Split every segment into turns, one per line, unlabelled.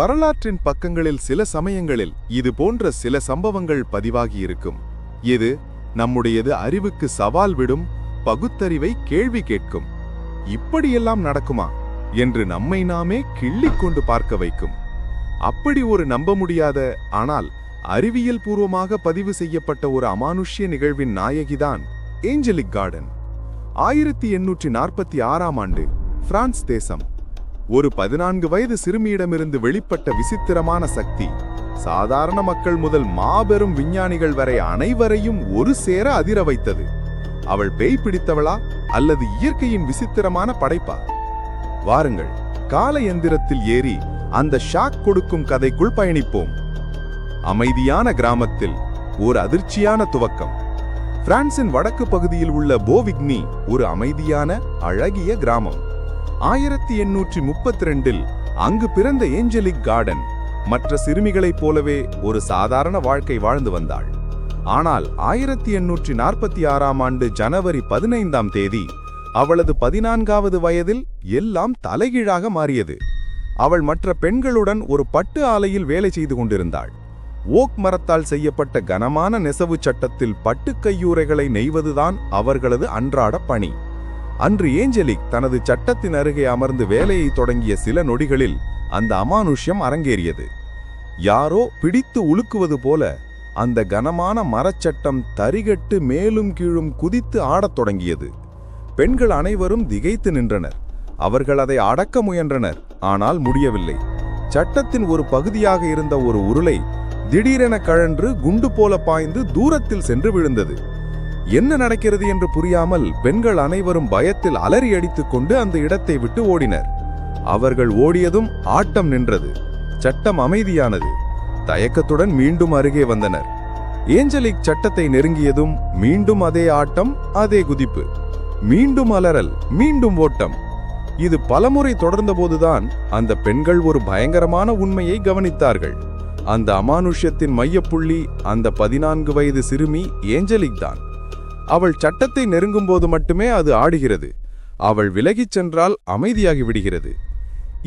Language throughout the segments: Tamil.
வரலாற்றின் பக்கங்களில் சில சமயங்களில் இது போன்ற சில சம்பவங்கள் பதிவாகியிருக்கும். இது நம்முடையது அறிவுக்கு சவால் விடும், பகுத்தறிவை கேள்வி கேட்கும். இப்படியெல்லாம் நடக்குமா என்று நம்மை நாமே கிள்ளிக்கொண்டு பார்க்க வைக்கும். அப்படி ஒரு நம்ப முடியாத, ஆனால் அறிவியல் பூர்வமாக பதிவு செய்யப்பட்ட ஒரு அமானுஷ்ய நிகழ்வின் நாயகிதான் ஏஞ்சலிக் கார்டன். 1846ஆம் ஆண்டு பிரான்ஸ் தேசம். ஒரு 14 வயது சிறுமியிடமிருந்து வெளிப்பட்ட விசித்திரமான சக்தி சாதாரண மக்கள் முதல் மாபெரும் விஞ்ஞானிகள் வரை அனைவரையும் ஒரு சேர அதிர வைத்தது. அவள் பேய் பிடித்தவளா அல்லது இயற்கையின் விசித்திரமான படைப்பா? வாருங்கள், கால எந்திரத்தில் ஏறி அந்த ஷாக் கொடுக்கும் கதைக்குள் பயணிப்போம். அமைதியான கிராமத்தில் ஒரு அதிர்ச்சியான துவக்கம். பிரான்சின் வடக்கு பகுதியில் உள்ள போவிக்னி ஒரு அமைதியான அழகிய கிராமம். 1832இல் அங்கு பிறந்த ஏஞ்சலிக் கார்டன் மற்ற சிறுமிகளைப் போலவே ஒரு சாதாரண வாழ்க்கை வாழ்ந்து வந்தாள். ஆனால் 1846ஆம் ஆண்டு ஜனவரி 15ஆம் தேதி அவளது 14வது வயதில் எல்லாம் தலைகீழாக மாறியது. அவள் மற்ற பெண்களுடன் ஒரு பட்டு ஆலையில் வேலை செய்து கொண்டிருந்தாள். ஓக் மரத்தால் செய்யப்பட்ட கனமான நெசவு சட்டத்தில் பட்டு கையூறைகளை நெய்வதுதான் அவர்களது அன்றாட பணி. அன்று ஏஞ்சலிக் தனது சட்டத்தின் அருகே அமர்ந்து வேலையை தொடங்கிய சில நொடிகளில் அந்த அமானுஷ்யம் அரங்கேறியது. யாரோ பிடித்து உலுக்குவது போல அந்த கனமான மரச்சட்டம் தரிகட்டு மேலும் கீழும் குதித்து ஆடத் தொடங்கியது. பெண்கள் அனைவரும் திகைத்து நின்றனர். அவர்கள் அதை அடக்க முயன்றனர், ஆனால் முடியவில்லை. சட்டத்தின் ஒரு பகுதியாக இருந்த ஒரு உருளை திடீரென கழன்று குண்டு போல பாய்ந்து தூரத்தில் சென்று விழுந்தது. என்ன நடக்கிறது என்று புரியாமல் பெண்கள் அனைவரும் பயத்தில் அலறி அடித்துக் கொண்டு அந்த இடத்தை விட்டு ஓடினர். அவர்கள் ஓடியதும் ஆட்டம் நின்றது. சட்டம் அமைதியானது. தயக்கத்துடன் மீண்டும் அருகே வந்தனர். ஏஞ்சலிக் சட்டத்தை நெருங்கியதும் மீண்டும் அதே ஆட்டம், அதே குதிப்பு, மீண்டும் அலறல், மீண்டும் ஓட்டம். இது பலமுறை தொடர்ந்தபோதுதான் அந்த பெண்கள் ஒரு பயங்கரமான உண்மையை கவனித்தார்கள். அந்த அமானுஷ்யத்தின் மையப்புள்ளி அந்த 14 வயது சிறுமி ஏஞ்சலிக் தான். அவள் சட்டத்தை நெருங்கும் போது மட்டுமே அது ஆடுகிறது. அவள் விலகிச் சென்றால் அமைதியாகி விடுகிறது.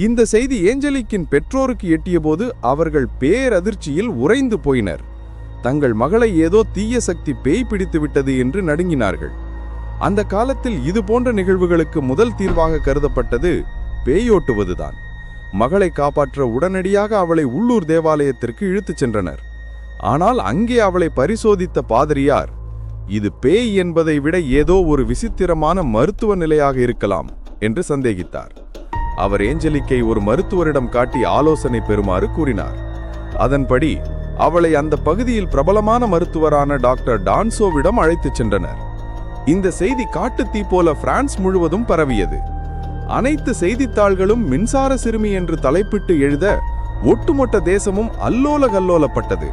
இந்த செய்தி ஏஞ்சலிக்கின் பெற்றோருக்கு எட்டியபோது அவர்கள் பேரதிர்ச்சியில் உறைந்து போயினர். தங்கள் மகளை ஏதோ தீய சக்தி பேய் பிடித்து விட்டது என்று நடுங்கினார்கள். அந்த காலத்தில் இது போன்ற நிகழ்வுகளுக்கு முதல் தீர்வாக கருதப்பட்டது பேயோட்டுவதுதான். மகளை காப்பாற்ற உடனடியாக அவளை உள்ளூர் தேவாலயத்திற்கு இழுத்துச் சென்றனர். ஆனால் அங்கே அவளை பரிசோதித்த பாதிரியார், இது பேய் என்பதை விட ஏதோ ஒரு விசித்திரமான மருத்துவ நிலையாக இருக்கலாம் என்று சந்தேகித்தார். அவர் ஏஞ்சலிக்கை ஒரு மருத்துவரிடம் காட்டி ஆலோசனை பெறுமாறு கூறினார். அதன்படி அவளை அந்த பகுதியில் பிரபலமான மருத்துவரான டாக்டர் டான்சோவிடம் அழைத்துச் சென்றனர். இந்த செய்தி காட்டுத்தீ போல பிரான்ஸ் முழுவதும் பரவியது. அனைத்து செய்தித்தாள்களும் மின்சார சிறுமி என்று தலைப்பிட்டு எழுத ஒட்டுமொத்த தேசமும் அல்லோல கல்லோலப்பட்டது.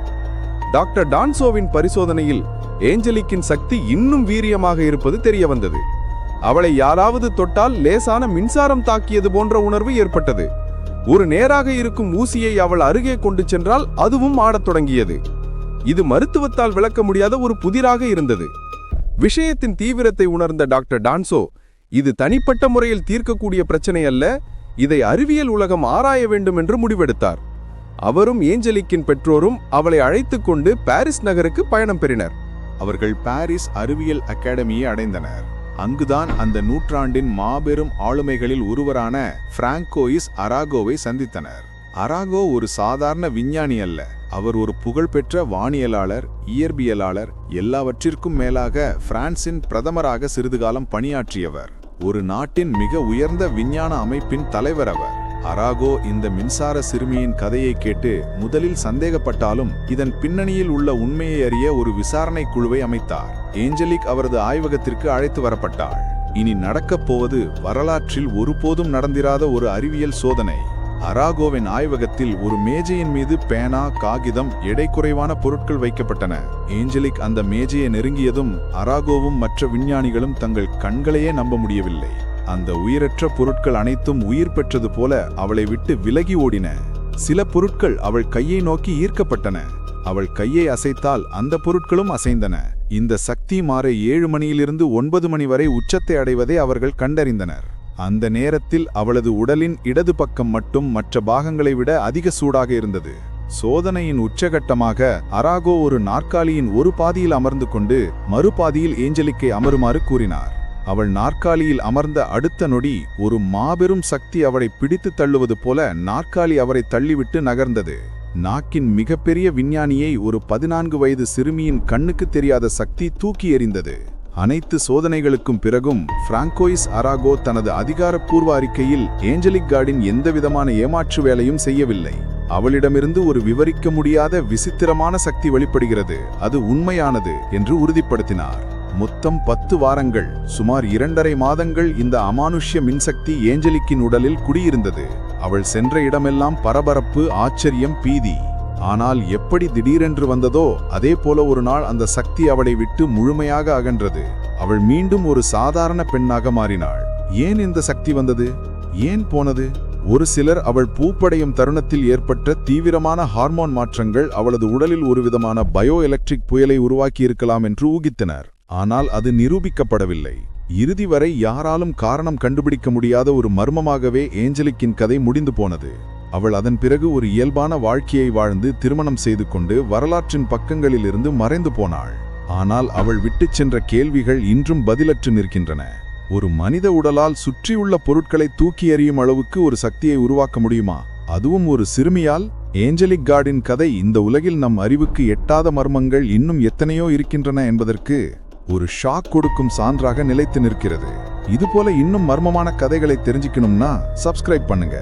டாக்டர் டான்சோவின் பரிசோதனையில் ஏஞ்சலிக்கின் சக்தி இன்னும் வீரியமாக இருப்பது தெரிய வந்தது. அவளை யாராவது தொட்டால் லேசான மின்சாரம் தாக்கியது போன்ற உணர்வு ஏற்பட்டது. ஒரு நேராக இருக்கும் ஊசியை அவள் அருகே கொண்டு சென்றால் அதுவும் ஆடத் தொடங்கியது. இது மருத்துவத்தால் விளக்க முடியாத ஒரு புதிராக இருந்தது. விஷயத்தின் தீவிரத்தை உணர்ந்த டாக்டர் டான்சோ, இது தனிப்பட்ட முறையில் தீர்க்கக்கூடிய பிரச்சனை அல்ல, இதை அறிவியல் உலகம் ஆராய வேண்டும் என்று முடிவெடுத்தார். அவரும் ஏஞ்சலிக்கின் பெற்றோரும் அவளை அழைத்துக் கொண்டு பாரிஸ் நகருக்கு பயணம் பெறினர்.
அவர்கள் பாரிஸ் அறிவியல் அகாடமியை அடைந்தனர். அங்குதான் அந்த நூற்றாண்டின் மாபெரும் ஆளுமைகளில் ஒருவரான பிராங்கோயிஸ் அராகோவை சந்தித்தனர். அராகோ ஒரு சாதாரண விஞ்ஞானி அல்ல. அவர் ஒரு புகழ்பெற்ற வானியலாளர், இயற்பியலாளர், எல்லாவற்றிற்கும் மேலாக பிரான்சின் பிரதமராக சிறிது காலம் பணியாற்றியவர். ஒரு நாட்டின் மிக உயர்ந்த விஞ்ஞான அமைப்பின் தலைவர் அவர். அராகோ இந்த மின்சார சிறுமியின் கதையை கேட்டு முதலில் சந்தேகப்பட்டாலும் இதன் பின்னணியில் உள்ள உண்மையை அறிய ஒரு விசாரணை குழுவை அமைத்தார். ஏஞ்சலிக் அவரது ஆய்வகத்திற்கு அழைத்து வரப்பட்டாள். இனி நடக்கப் போவது வரலாற்றில் ஒருபோதும் நடந்திராத ஒரு அறிவியல் சோதனை. அராகோவின் ஆய்வகத்தில் ஒரு மேஜையின் மீது பேனா, காகிதம், எடை குறைவான பொருட்கள் வைக்கப்பட்டன. ஏஞ்சலிக் அந்த மேஜையை நெருங்கியதும் அராகோவும் மற்ற விஞ்ஞானிகளும் தங்கள் கண்களையே நம்ப முடியவில்லை. அந்த உயிரற்ற பொருட்கள் அனைத்தும் உயிர் பெற்றது போல அவளை விட்டு விலகி ஓடின. சில பொருட்கள் அவள் கையை நோக்கி ஈர்க்கப்பட்டன. அவள் கையை அசைத்தால் அந்த பொருட்களும் அசைந்தன. இந்த சக்தி மாற 7 மணியிலிருந்து 9 மணி வரை உச்சத்தை அடைவதை அவர்கள் கண்டறிந்தனர். அந்த நேரத்தில் அவளது உடலின் இடது பக்கம் மட்டும் மற்ற பாகங்களை விட அதிக சூடாக இருந்தது. சோதனையின் உச்சகட்டமாக அராகோ ஒரு நாற்காலியின் ஒரு பாதியில் அமர்ந்து கொண்டு மறுபாதியில் ஏஞ்சலிக்கை அமருமாறு கூறினார். அவள் நாற்காலியில் அமர்ந்த அடுத்த நொடி ஒரு மாபெரும் சக்தி அவளை பிடித்து தள்ளுவது போல நாற்காலி அவரை தள்ளிவிட்டு நகர்ந்தது. நாக்கின் மிகப்பெரிய விஞ்ஞானியை ஒரு 14 வயது சிறுமியின் கண்ணுக்கு தெரியாத சக்தி தூக்கி எறிந்தது. அனைத்து சோதனைகளுக்கும் பிறகும் பிராங்கோயிஸ் அராகோ தனது அதிகாரப்பூர்வ அறிக்கையில் ஏஞ்சலிக் கார்டின் எந்தவிதமான ஏமாற்று வேலையும் செய்யவில்லை. அவளிடமிருந்து ஒரு விவரிக்க முடியாத விசித்திரமான சக்தி வெளிப்படுகிறது, அது உண்மையானது என்று உறுதிப்படுத்தினார். மொத்தம் 10 வாரங்கள், சுமார் 2.5 மாதங்கள் இந்த அமானுஷ்ய மின்சக்தி ஏஞ்சலிக்கின் உடலில் குடியிருந்தது. அவள் சென்ற இடமெல்லாம் பரபரப்பு, ஆச்சரியம், பீதி. ஆனால் எப்படி திடீரென்று வந்ததோ அதே போல ஒரு நாள் அந்த சக்தி அவளை விட்டு முழுமையாக அகன்றது. அவள் மீண்டும் ஒரு சாதாரண பெண்ணாக மாறினாள். ஏன் இந்த சக்தி வந்தது, ஏன் போனது? ஒரு சிலர் அவள் பூப்படையும் தருணத்தில் ஏற்பட்ட தீவிரமான ஹார்மோன் மாற்றங்கள் அவளது உடலில் ஒருவிதமான பயோ எலக்ட்ரிக் புயலை உருவாக்கியிருக்கலாம் என்று ஊகித்தனர். ஆனால் அது நிரூபிக்கப்படவில்லை. இறுதி வரை யாராலும் காரணம் கண்டுபிடிக்க முடியாத ஒரு மர்மமாகவே ஏஞ்சலிக்கின் கதை முடிந்து போனது. அவள் அதன் பிறகு ஒரு இயல்பான வாழ்க்கையை வாழ்ந்து திருமணம் செய்து கொண்டு வரலாற்றின் பக்கங்களிலிருந்து மறைந்து போனாள். ஆனால் அவள் விட்டுச் சென்ற கேள்விகள் இன்றும் பதிலற்று நிற்கின்றன. ஒரு மனித உடலால் சுற்றியுள்ள பொருட்களை தூக்கி எறியும் அளவுக்கு ஒரு சக்தியை உருவாக்க முடியுமா, அதுவும் ஒரு சிறுமியால்? ஏஞ்சலிக் கார்டின் கதை இந்த உலகில் நம் அறிவுக்கு எட்டாத மர்மங்கள் இன்னும் எத்தனையோ இருக்கின்றன என்பதற்கு ஒரு ஷாக் கொடுக்கும் சான்றாக நிலைத்து நிற்கிறது. இதுபோல இன்னும் மர்மமான கதைகளை தெரிஞ்சுக்கணும்னா சப்ஸ்கிரைப் பண்ணுங்க.